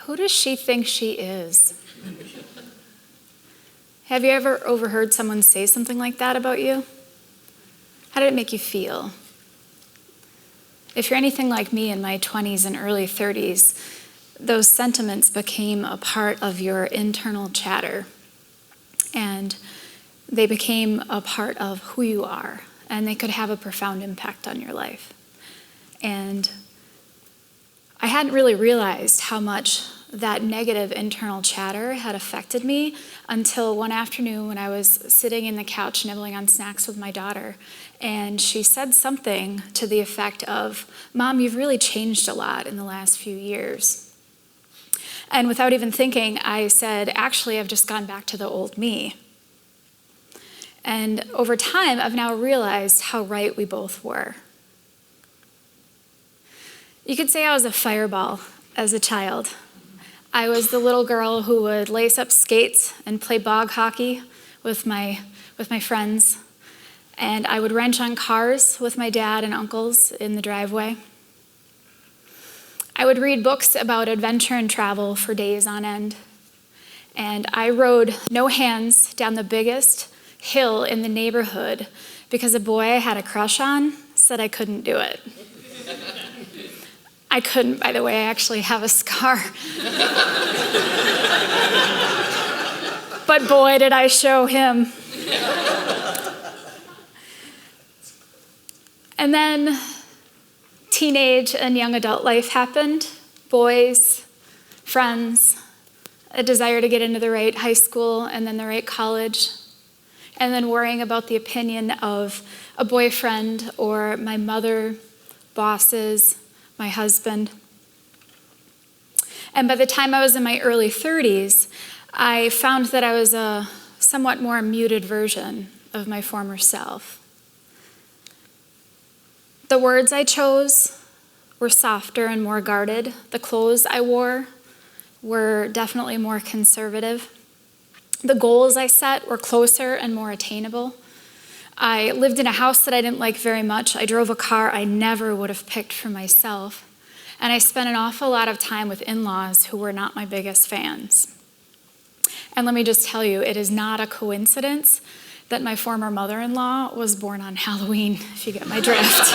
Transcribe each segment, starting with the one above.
Who does she think she is? Have you ever overheard someone say something like that about you? How did it make you feel? If you're anything like me in my 20s and early 30s, those sentiments became a part of your internal chatter. And they became a part of who you are. And they could have a profound impact on your life. And I hadn't really realized how much that negative internal chatter had affected me until one afternoon when I was sitting in the couch nibbling on snacks with my daughter. And she said something to the effect of, "Mom, you've really changed a lot in the last few years." And without even thinking, I said, "Actually, I've just gone back to the old me." And over time, I've now realized how right we both were. You could say I was a fireball as a child. I was the little girl who would lace up skates and play bog hockey with my friends. And I would wrench on cars with my dad and uncles in the driveway. I would read books about adventure and travel for days on end. And I rode no hands down the biggest hill in the neighborhood because a boy I had a crush on said I couldn't do it. I couldn't, by the way, I actually have a scar. But boy, did I show him. And then teenage and young adult life happened. Boys, friends, a desire to get into the right high school and then the right college, and then worrying about the opinion of a boyfriend or my mother, bosses, my husband. And by the time I was in my early 30s, I found that I was a somewhat more muted version of my former self. The words I chose were softer and more guarded. The clothes I wore were definitely more conservative. The goals I set were closer and more attainable. I lived in a house that I didn't like very much. I drove a car I never would have picked for myself. And I spent an awful lot of time with in-laws who were not my biggest fans. And let me just tell you, it is not a coincidence that my former mother-in-law was born on Halloween, if you get my drift.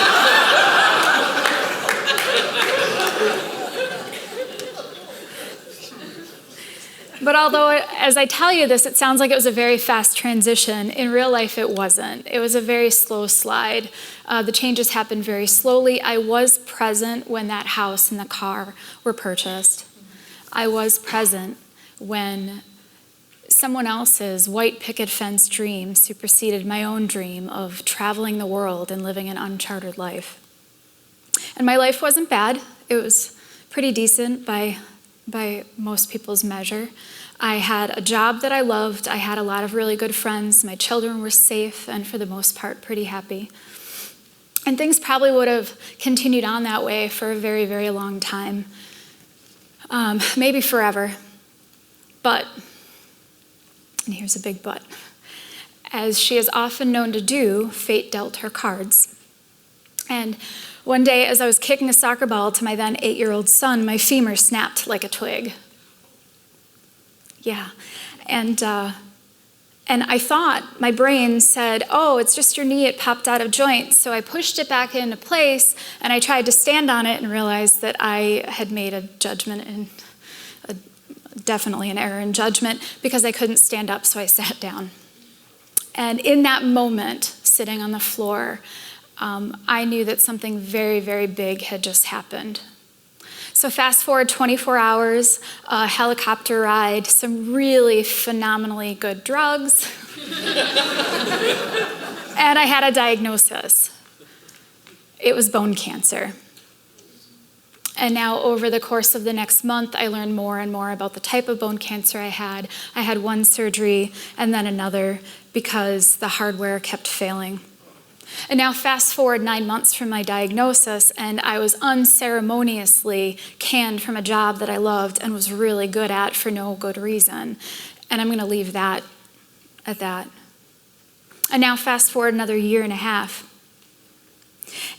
But although, as I tell you this, it sounds like it was a very fast transition, in real life it wasn't. It was a very slow slide. The changes happened very slowly. I was present when that house and the car were purchased. I was present when someone else's white picket fence dream superseded my own dream of traveling the world and living an uncharted life. And my life wasn't bad. It was pretty decent by most people's measure. I had a job that I loved. I had a lot of really good friends. My children were safe and for the most part pretty happy. And things probably would have continued on that way for a very, very long time. Maybe forever. But, and here's a big but, as she is often known to do, fate dealt her cards. And one day, as I was kicking a soccer ball to my then 8-year-old son, my femur snapped like a twig. Yeah. And I thought, my brain said, "Oh, it's just your knee, it popped out of joint." So I pushed it back into place, and I tried to stand on it and realized that I had made a judgment, and definitely an error in judgment, because I couldn't stand up, so I sat down. And in that moment, sitting on the floor, I knew that something very, very big had just happened. So fast forward 24 hours, a helicopter ride, some really phenomenally good drugs, and I had a diagnosis. It was bone cancer. And now over the course of the next month, I learned more and more about the type of bone cancer I had. I had one surgery and then another because the hardware kept failing. And now fast forward 9 months from my diagnosis, and I was unceremoniously canned from a job that I loved and was really good at for no good reason. And I'm going to leave that at that. And now fast forward another 1.5 years.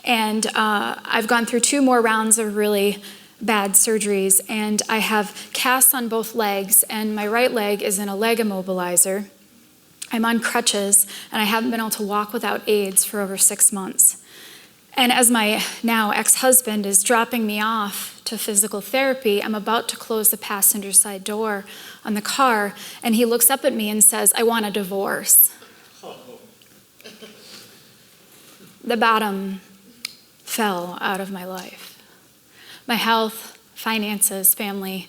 And I've gone through 2 more rounds of really bad surgeries, and I have casts on both legs, and my right leg is in a leg immobilizer. I'm on crutches, and I haven't been able to walk without aids for over 6 months. And as my now ex-husband is dropping me off to physical therapy, I'm about to close the passenger side door on the car, and he looks up at me and says, "I want a divorce." The bottom fell out of my life. My health, finances, family,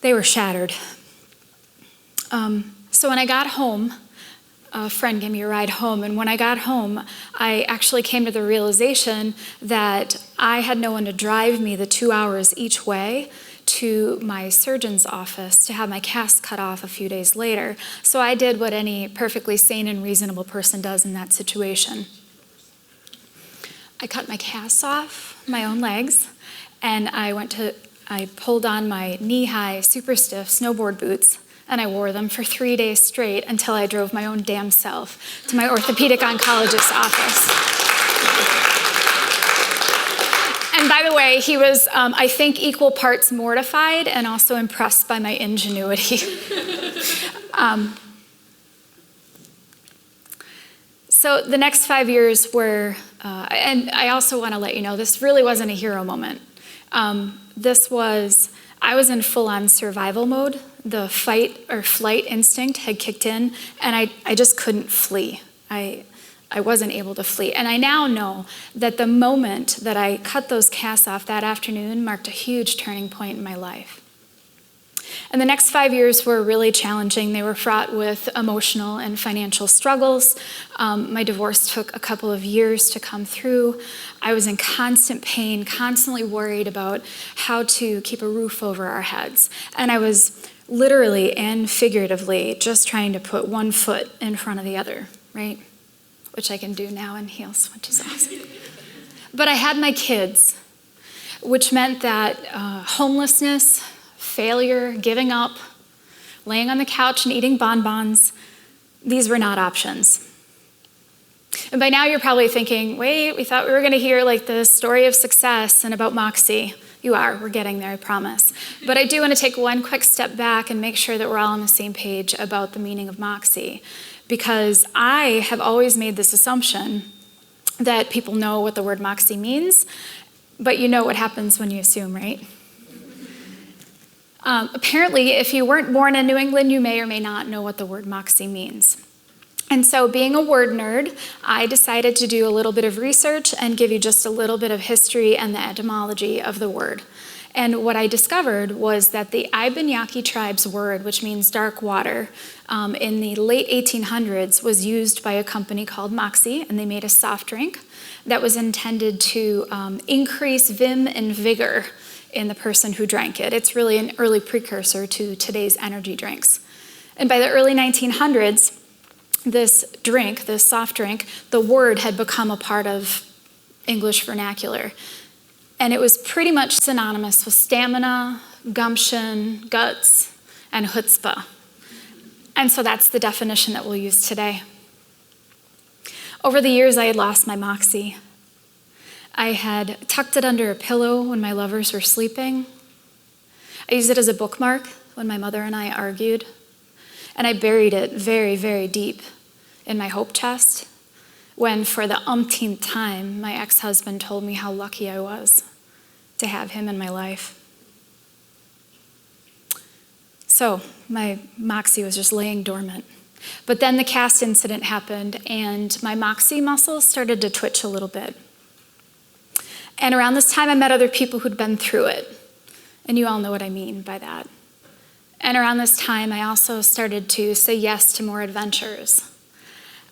they were shattered. So when I got home, a friend gave me a ride home, and when I got home, I actually came to the realization that I had no one to drive me the 2 hours each way to my surgeon's office to have my cast cut off a few days later. So I did what any perfectly sane and reasonable person does in that situation. I cut my casts off my own legs, and I pulled on my knee-high, super stiff snowboard boots, and I wore them for 3 days straight until I drove my own damn self to my orthopedic oncologist's office. And by the way, he was, I think, equal parts mortified and also impressed by my ingenuity. So the next 5 years were, and I also want to let you know, this really wasn't a hero moment. I was in full-on survival mode. The fight or flight instinct had kicked in, and I just couldn't flee. I wasn't able to flee. And I now know that the moment that I cut those casts off that afternoon marked a huge turning point in my life. And the next 5 years were really challenging. They were fraught with emotional and financial struggles. My divorce took a couple of years to come through. I was in constant pain, constantly worried about how to keep a roof over our heads. And I was literally and figuratively just trying to put one foot in front of the other, right? Which I can do now in heels, which is awesome. But I had my kids, which meant that homelessness, failure, giving up, laying on the couch and eating bonbons, these were not options. And by now you're probably thinking, wait, we thought we were going to hear like the story of success and about Moxie. You are, we're getting there, I promise. But I do want to take one quick step back and make sure that we're all on the same page about the meaning of Moxie. Because I have always made this assumption that people know what the word Moxie means, but you know what happens when you assume, right? Apparently, if you weren't born in New England, you may or may not know what the word Moxie means. And so being a word nerd, I decided to do a little bit of research and give you just a little bit of history and the etymology of the word. And what I discovered was that the Iban-Yaqui tribe's word, which means dark water, in the late 1800s was used by a company called Moxie, and they made a soft drink that was intended to increase vim and vigor in the person who drank it. It's really an early precursor to today's energy drinks. And by the early 1900s, this drink, this soft drink, the word had become a part of English vernacular. And it was pretty much synonymous with stamina, gumption, guts, and chutzpah. And so that's the definition that we'll use today. Over the years, I had lost my Moxie. I had tucked it under a pillow when my lovers were sleeping. I used it as a bookmark when my mother and I argued. And I buried it very, very deep in my hope chest when, for the umpteenth time, my ex-husband told me how lucky I was to have him in my life. So my Moxie was just laying dormant. But then the cast incident happened, and my Moxie muscles started to twitch a little bit. And around this time, I met other people who'd been through it. And you all know what I mean by that. And around this time, I also started to say yes to more adventures.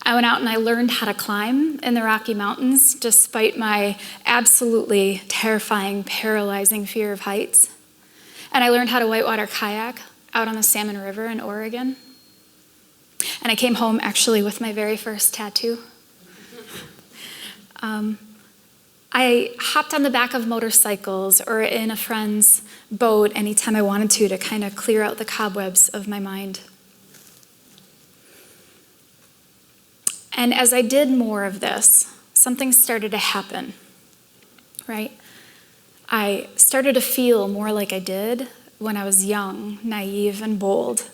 I went out and I learned how to climb in the Rocky Mountains, despite my absolutely terrifying, paralyzing fear of heights. And I learned how to whitewater kayak out on the Salmon River in Oregon. And I came home actually with my very first tattoo. I hopped on the back of motorcycles or in a friend's boat anytime I wanted to kind of clear out the cobwebs of my mind. And as I did more of this, something started to happen, right? I started to feel more like I did when I was young, naive, and bold.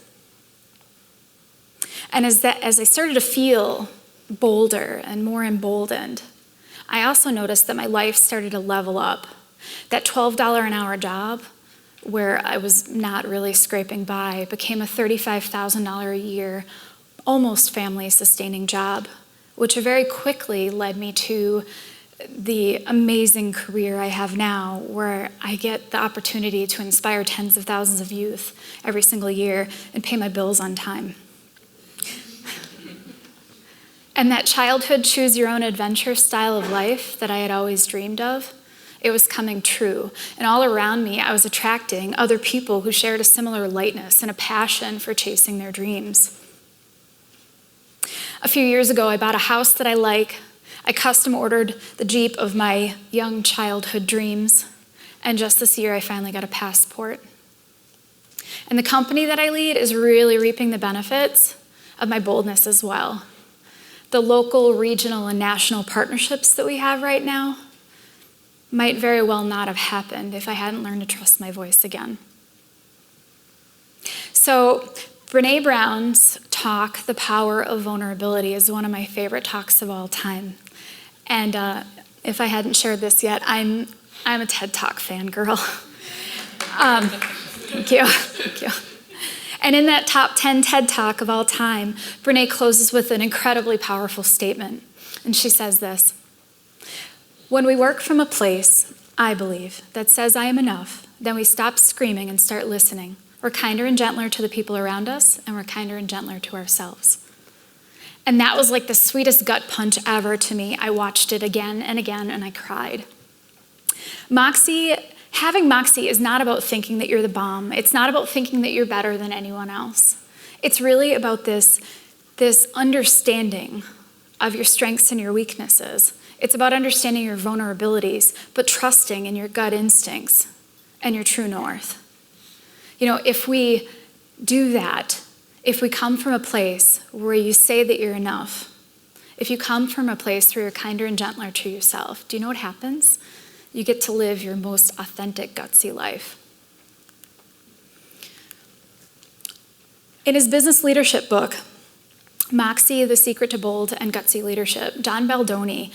And as I started to feel bolder and more emboldened, I also noticed that my life started to level up. That $12 an hour job, where I was not really scraping by, became a $35,000 a year, almost family-sustaining job, which very quickly led me to the amazing career I have now, where I get the opportunity to inspire tens of thousands of youth every single year and pay my bills on time. And that childhood choose-your-own-adventure style of life that I had always dreamed of, it was coming true. And all around me, I was attracting other people who shared a similar lightness and a passion for chasing their dreams. A few years ago, I bought a house that I like. I custom ordered the Jeep of my young childhood dreams. And just this year, I finally got a passport. And the company that I lead is really reaping the benefits of my boldness as well. The local, regional, and national partnerships that we have right now might very well not have happened if I hadn't learned to trust my voice again. So Brené Brown's talk, The Power of Vulnerability, is one of my favorite talks of all time. And if I hadn't shared this yet, I'm a TED Talk fangirl. Thank you. Thank you. And in that top 10 TED Talk of all time, Brené closes with an incredibly powerful statement. And she says this: when we work from a place, I believe, that says I am enough, then we stop screaming and start listening. We're kinder and gentler to the people around us, and we're kinder and gentler to ourselves. And that was like the sweetest gut punch ever to me. I watched it again and again, and I cried. Having Moxie is not about thinking that you're the bomb. It's not about thinking that you're better than anyone else. It's really about this understanding of your strengths and your weaknesses. It's about understanding your vulnerabilities, but trusting in your gut instincts and your true north. You know, if we do that, if we come from a place where you say that you're enough, if you come from a place where you're kinder and gentler to yourself, do you know what happens? You get to live your most authentic, gutsy life. In his business leadership book, Moxie, The Secret to Bold and Gutsy Leadership, John Baldoni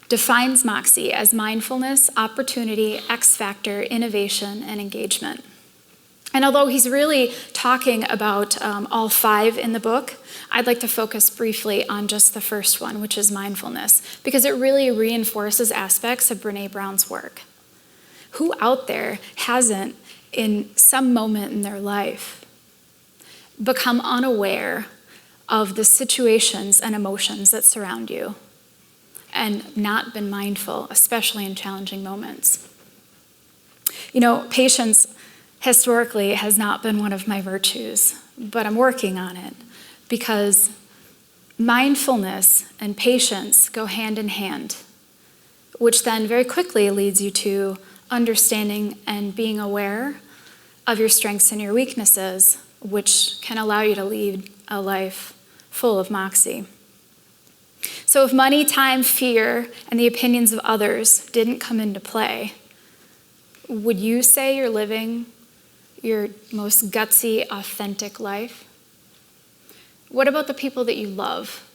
defines Moxie as mindfulness, opportunity, X factor, innovation, and engagement. And although he's really talking about all five in the book, I'd like to focus briefly on just the first one, which is mindfulness, because it really reinforces aspects of Brené Brown's work. Who out there hasn't, in some moment in their life, become unaware of the situations and emotions that surround you and not been mindful, especially in challenging moments? You know, patience historically has not been one of my virtues, but I'm working on it because mindfulness and patience go hand in hand, which then very quickly leads you to understanding and being aware of your strengths and your weaknesses, which can allow you to lead a life full of Moxie. So if money, time, fear, and the opinions of others didn't come into play, would you say you're living your most gutsy, authentic life? What about the people that you love?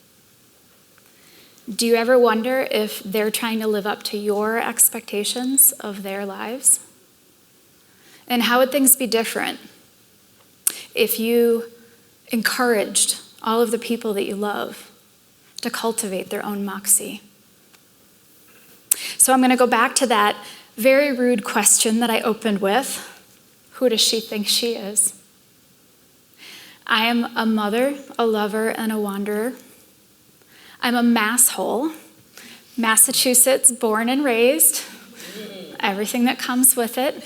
Do you ever wonder if they're trying to live up to your expectations of their lives? And how would things be different if you encouraged all of the people that you love to cultivate their own Moxie? So I'm going to go back to that very rude question that I opened with. Who does she think she is? I am a mother, a lover, and a wanderer. I'm a masshole, Massachusetts born and raised, everything that comes with it.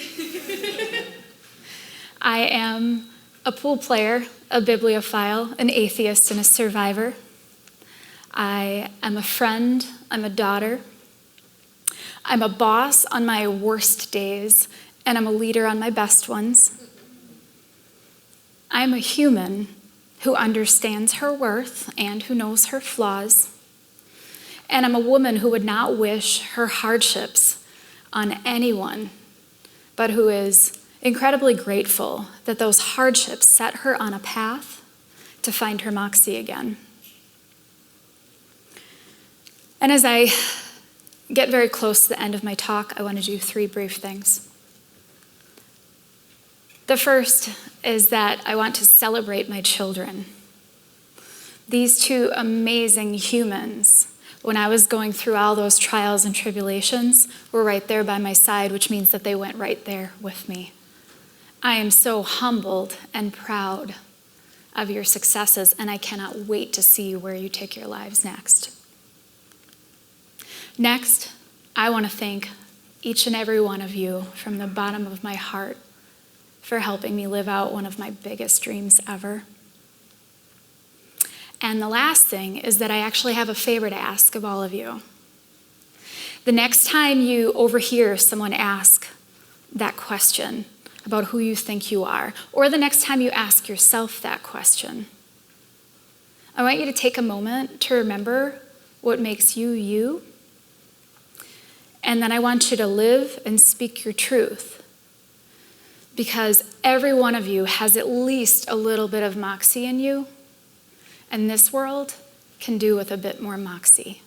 I am a pool player, a bibliophile, an atheist, and a survivor. I am a friend, I'm a daughter. I'm a boss on my worst days, and I'm a leader on my best ones. I'm a human who understands her worth and who knows her flaws. And I'm a woman who would not wish her hardships on anyone but who is incredibly grateful that those hardships set her on a path to find her Moxie again. And as I get very close to the end of my talk, I want to do 3 brief things. The first is that I want to celebrate my children. These 2 amazing humans, when I was going through all those trials and tribulations, were right there by my side, which means that they went right there with me. I am so humbled and proud of your successes, and I cannot wait to see where you take your lives next. Next, I want to thank each and every one of you from the bottom of my heart for helping me live out one of my biggest dreams ever. And the last thing is that I actually have a favor to ask of all of you. The next time you overhear someone ask that question about who you think you are, or the next time you ask yourself that question, I want you to take a moment to remember what makes you you. And then I want you to live and speak your truth, because every one of you has at least a little bit of Moxie in you, and this world can do with a bit more Moxie.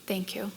Thank you.